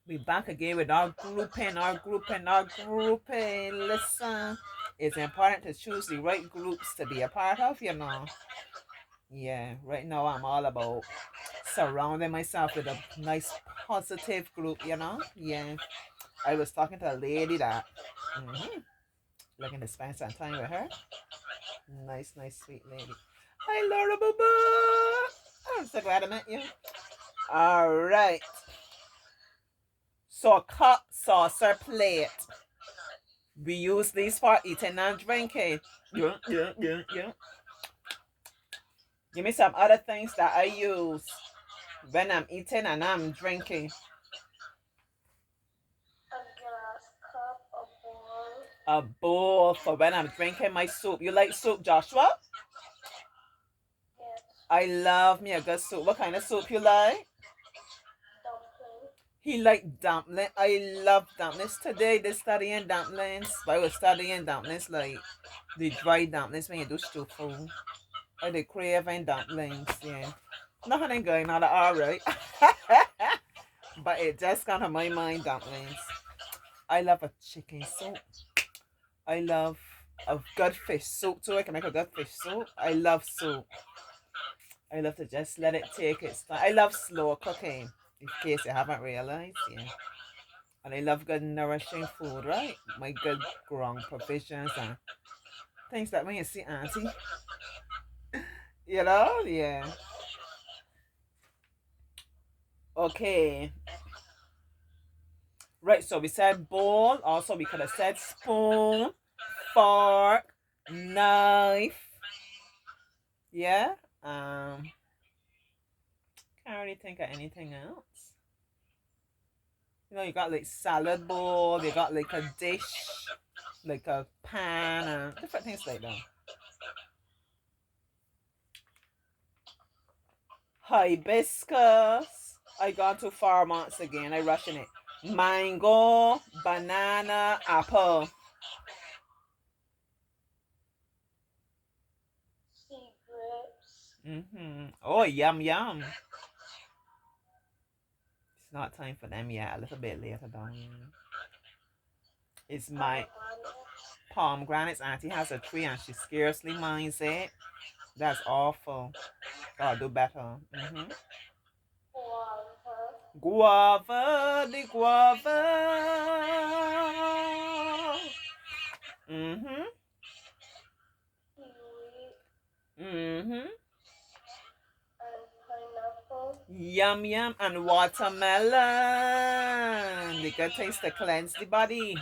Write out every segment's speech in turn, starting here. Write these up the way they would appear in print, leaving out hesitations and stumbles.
We back again with our grouping, our grouping, our grouping. Listen, it's important to choose the right groups to be a part of, you know. Yeah, right now I'm all about surrounding myself with a nice positive group, you know. Yeah, I was talking to a lady that, looking to spend some time with her. Nice, nice, sweet lady. Hi, Laura Boo Boo. I'm so glad I met you. All right. So, cup, saucer, plate. We use these for eating and drinking. Yeah, yeah, yeah, yeah. Give me some other things that I use when I'm eating and I'm drinking. A glass cup, a bowl. A bowl for when I'm drinking my soup. You like soup, Joshua? Yes. I love me a good soup. What kind of soup you like? Dumpling. He like dumpling. I love dumplings. Today they studying dumplings. But I was studying dumplings like the dry dumplings when you do stew food. Or the craving dumplings, yeah. Nothing going on all right. But it just got on my mind dumplings. I love a chicken soup. I love a good fish soup too. I can make a good fish soup. I love soup. I love to just let it take its time. I love slow cooking, in case you haven't realized, yeah. And I love good nourishing food, right? My good ground provisions and things that when you see auntie, you know, yeah. Okay. Right, so we said bowl. Also, we could have said spoon, fork, knife. Yeah. Can't really think of anything else. You know, you got like salad bowl. You got like a dish, like a pan, and different things like that. Hibiscus. I gone to Fairmonts again. I rushing it. Mango, banana, apple. Sea grapes. Oh, yum yum. It's not time for them yet. A little bit later down. It's my Pomegranates. pomegranates. Auntie has a tree and she scarcely minds it. That's awful. Gotta do better. Guava. Guava, the guava. Mm-hmm. Kiwi. Mm-hmm. And pineapple. Yum yum and watermelon. They good taste to cleanse the body.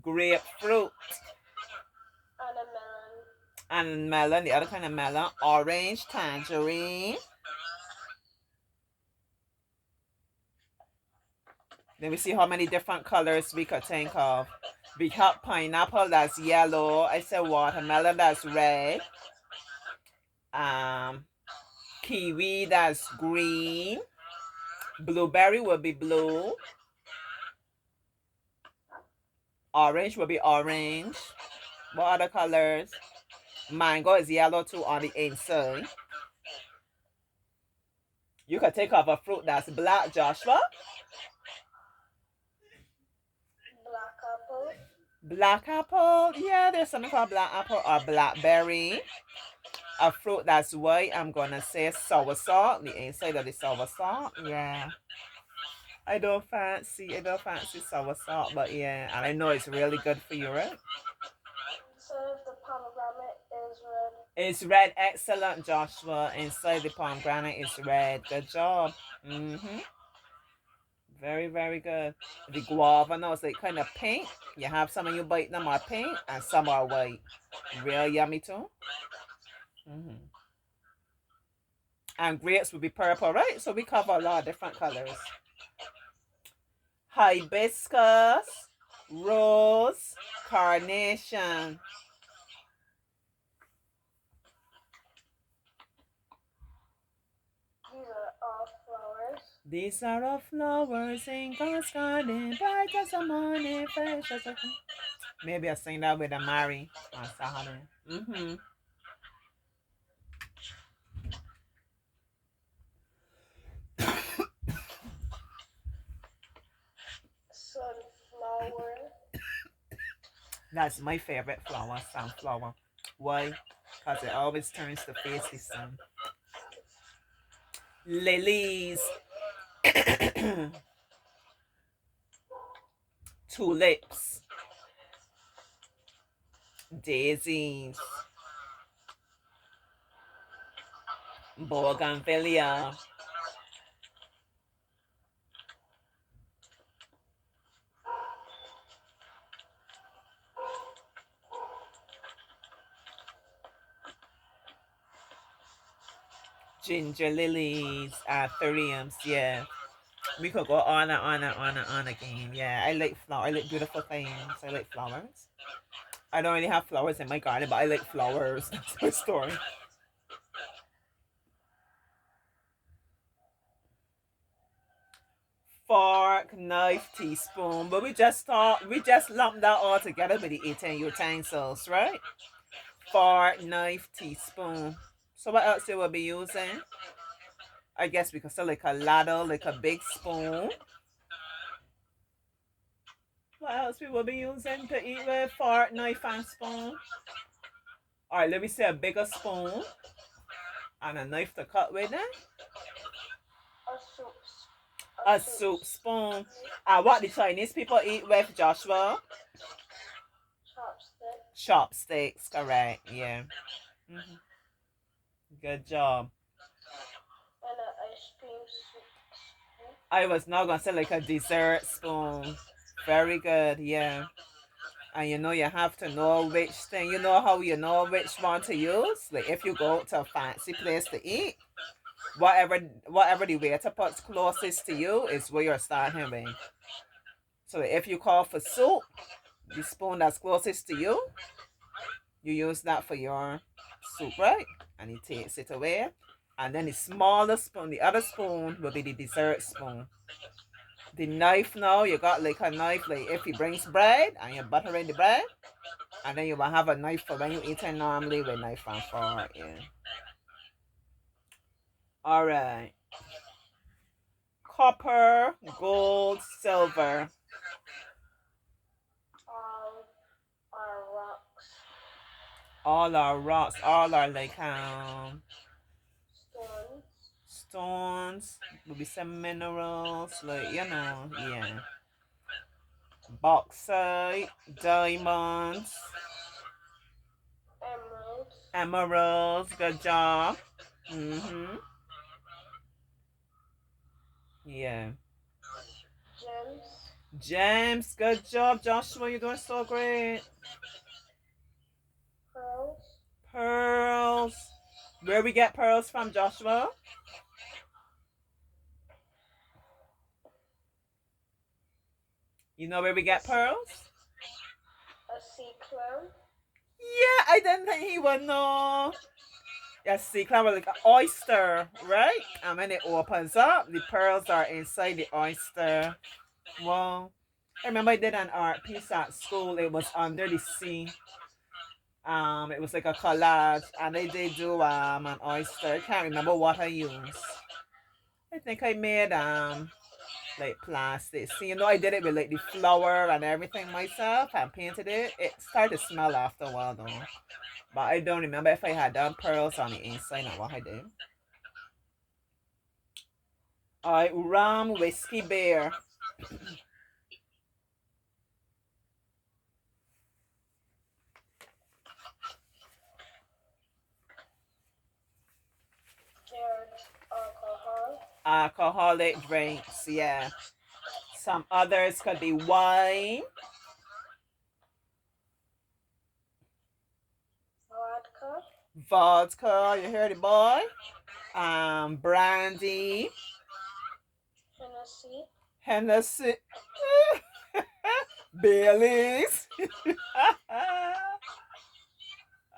Grapefruit And a melon. and melon. The other kind of melon. Orange, tangerine. Let me see how many different colors we could think of. We have pineapple that's yellow. I said watermelon that's red. Um, Kiwi that's green. Blueberry will be blue. Orange will be orange. What other colors? Mango is yellow too on the inside. You could take off a fruit that's black, Joshua. Black apple. Black apple. Yeah, there's something called black apple or blackberry. A fruit that's white, I'm gonna say soursop. The inside of the soursop. Yeah. I don't fancy soursop, but yeah, and I know it's really good for you, right? Inside of the pomegranate is red. It's red, excellent, Joshua. Inside the pomegranate is red. Good job. Very, very good. The guava, no, it's like kind of pink. You have some of you bite them are pink and some are white. Real yummy too. hmm And grapes will be purple, right? So we cover a lot of different colors. Hibiscus, rose, carnation. These are all flowers. These are all flowers in God's garden, bright as the morning, fresh as a... Maybe I sing that with a Mary on Saturday. That's my favorite flower, sunflower. Why? Because it always turns to face the sun. Lilies, tulips, daisies, bougainvillea, ginger lilies, anthuriums. Yeah, we could go on and on and on and on again. Yeah, I like flower. I like beautiful things. I like flowers. I don't really have flowers in my garden, but I like flowers. That's my story. Fork, knife, teaspoon. But we just lumped that all together with the eating utensils, right? Fork, knife, teaspoon. So what else you will be using? I guess we could say like a ladle, like a big spoon. What else we will be using to eat with? Fork, knife, and spoon. Alright, let me say a bigger spoon and a knife to cut with it. A soup. A A soup soup spoon. And what the Chinese people eat with, Joshua? chopstick. Chopsticks, correct. Yeah. hmm Good job. And an ice cream soup. I was not gonna say like a dessert spoon. Very good, yeah. And you know you have to know which thing. You know how you know which one to use. Like if you go to a fancy place to eat, whatever the waiter puts closest to you is where you're starting with. So if you call for soup, the spoon that's closest to you, you use that for your soup, right? And he takes it away. And then the smaller spoon, the other spoon will be the dessert spoon. The knife now, you got like a knife, like if he brings bread and you're buttering the bread, and then you will have a knife for when you eating normally with knife and fork. Yeah. All right. Copper, gold, silver. Um, our rocks. All our rocks, all our like Stones. stones, will be some minerals, like yeah. Bauxite, diamonds, Emeralds. emeralds. Good job. Mm-hmm. Yeah. Gems. Gems. Good job, Joshua. You're doing so great. Pearls. Pearls. Where we get pearls from, Joshua? You know where we A, get pearls? a sea clam. Yeah, I didn't think he would know. Yeah, see, clam like an oyster, right? And when it opens up, the pearls are inside the oyster. Wow. I remember I did an art piece at school. It was under the sea. It was like a collage, and they did do an oyster. I can't remember what I used. I think I made like plastic. See, I did it with like the flour and everything myself and painted it. It started to smell after a while though. But I don't remember if I had done pearls on the inside or what I did. Alright, rum, whiskey, beer. They're alcohol. Alcoholic drinks, yeah. Some others could be wine, Vodka. vodka, you hear the boy? Brandy, Hennessy. Hennessy, Baileys.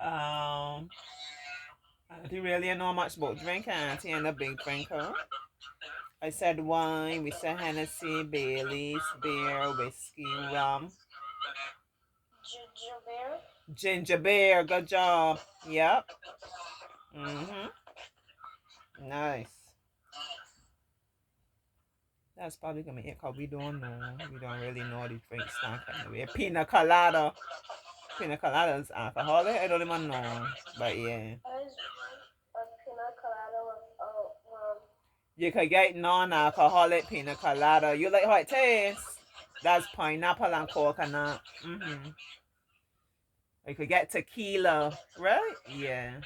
um, I don't really know much about drinking. Auntie ain't a big drinker. I said wine, we said Hennessy, Baileys, beer, whiskey, rum, Ginger beer. ginger beer. Good job. Yep. Mm-hmm. Nice. That's probably gonna be it because we don't know. We don't really know the drink stack anyway. Pina colada. Pina colada is alcoholic. I don't even know, but yeah. I just drink a pina colada with You could get non-alcoholic pina colada. You like how it tastes? That's pineapple and coconut. You could get tequila, right? Yeah.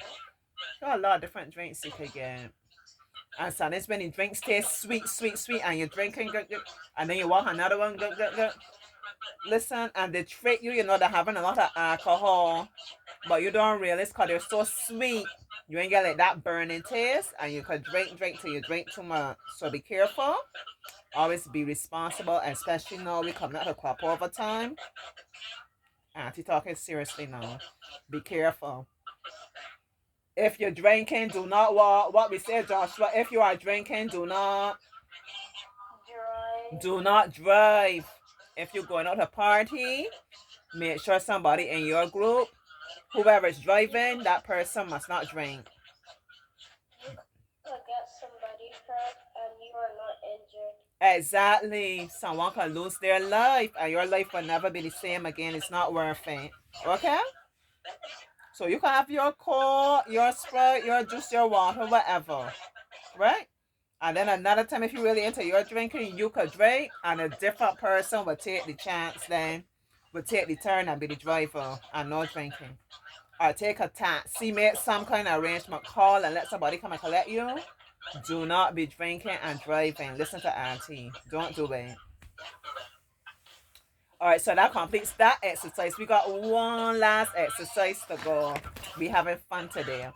Got a lot of different drinks you could get. And so this when the drinks taste sweet, sweet, sweet, and you're drinking, good, good, and then you want another one, good, good, good. Listen, and they trick you, they're having a lot of alcohol, but you don't realize because they're so sweet. You ain't get like that burning taste, and you could drink till you drink too much. So be careful. Always be responsible, especially now we coming out of crop over time. Auntie talking seriously now. Be careful. If you're drinking, do not walk. What we say, Joshua, if you are drinking, drive. do not drive. If you're going out to party, make sure somebody in your group, whoever is driving, that person must not drink. You could get somebody hurt and you are not injured. Exactly. Someone can lose their life and your life will never be the same again. It's not worth it. Okay? So you can have your Coke, your Sprite, your juice, your water, whatever. Right? And then another time, if you really into your drinking, you could drink, and a different person will take the chance, then will take the turn and be the driver and no drinking. Or take a taxi, make some kind of arrangement, call and let somebody come and collect you. Do not be drinking and driving. Listen to Auntie. Don't do it. All right, so that completes that exercise. We got one last exercise to go. We having fun today.